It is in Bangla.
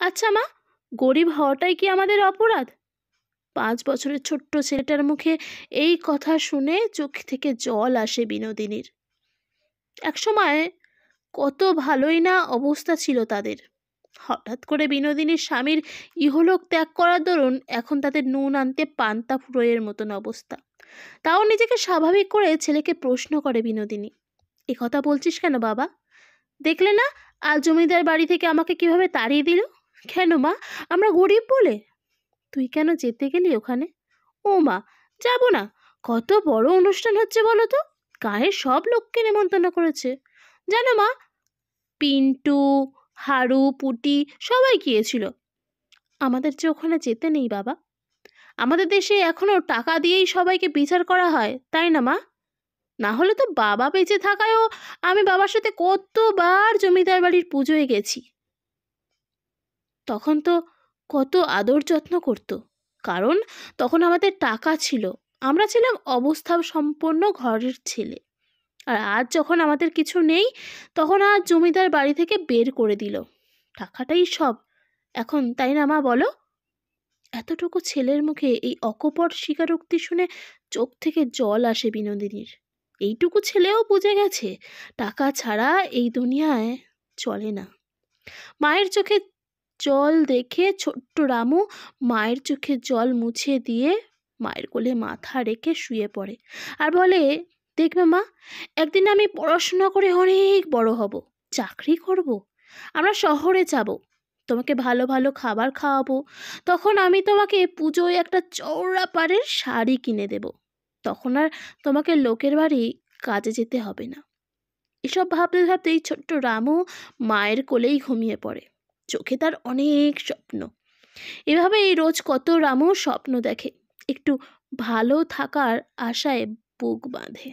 আচ্ছা মা, গরিব হওয়াটাই কি আমাদের অপরাধ? 5 বছরের ছোট্ট ছেলেটার মুখে এই কথা শুনে চোখ থেকে জল আসে বিনোদিনীর। একসময় কত ভালোই না অবস্থা ছিল তাদের। হঠাৎ করে বিনোদিনীর স্বামীর ইহলোক ত্যাগ করার দরুন এখন তাদের নুন আনতে পান্তা ফুরোয়ের মতন অবস্থা। তাও নিজেকে স্বাভাবিক করে ছেলেকে প্রশ্ন করে বিনোদিনী, এ কথা বলছিস কেন বাবা? দেখলে না আজ জমিদার বাড়ি থেকে আমাকে কিভাবে তাড়িয়ে দিল। কেন মা? আমরা গরিব বলে? তুই কেন যেতে গেলি ওখানে? ও মা, যাব না। কত বড় অনুষ্ঠান হচ্ছে বলো তো, গায়ের সব লোককে নেমন্তন্ন করেছে। জানো মা, পিন্টু, হারু, পুটি সবাই গিয়েছিল। আমাদের যে ওখানে যেতে নেই বাবা। আমাদের দেশে এখনো টাকা দিয়েই সবাইকে বিচার করা হয়, তাই না মা? না হলে তো বাবা বেঁচে থাকায়ও আমি বাবার সাথে কতবার জমিদার বাড়ির পুজোয় গেছি। তখন তো কত আদর যত্ন করতো, কারণ তখন আমাদের টাকা ছিল। আমরা ছিলাম অবস্থা সম্পন্ন ঘরের ছেলে। আর আজ যখন আমাদের কিছু নেই, তখন আজ জমিদার বাড়ি থেকে বের করে দিল। টাকাটাই সব এখন, তাই না মা বলো? এতটুকু ছেলের মুখে এই অকপট স্বীকারোক্তি শুনে চোখ থেকে জল আসে বিনোদিনীর। এইটুকু ছেলেও বুঝে গেছে টাকা ছাড়া এই দুনিয়ায় চলে না। মায়ের চোখে জল দেখে ছোট্ট রামু মায়ের চোখে জল মুছে দিয়ে মায়ের কোলে মাথা রেখে শুয়ে পড়ে আর বলে, দেখবে মা, একদিন আমি পড়াশোনা করে অনেক বড় হব, চাকরি করব, আমরা শহরে যাব, তোমাকে ভালো ভালো খাবার খাওয়াবো। তখন আমি তোমাকে পুজোয় একটা চওড়া পাড়ের শাড়ি কিনে দেব। তখন আর তোমাকে লোকের বাড়ি কাজে যেতে হবে না। এসব ভাবতে ভাবতেই ছোট্ট রামু মায়ের কোলেই ঘুমিয়ে পড়ে। চোখে তার অনেক স্বপ্ন। এভাবেই রোজ কত রামু স্বপ্ন দেখে, একটু ভালো থাকার আশায় বুক বাঁধে।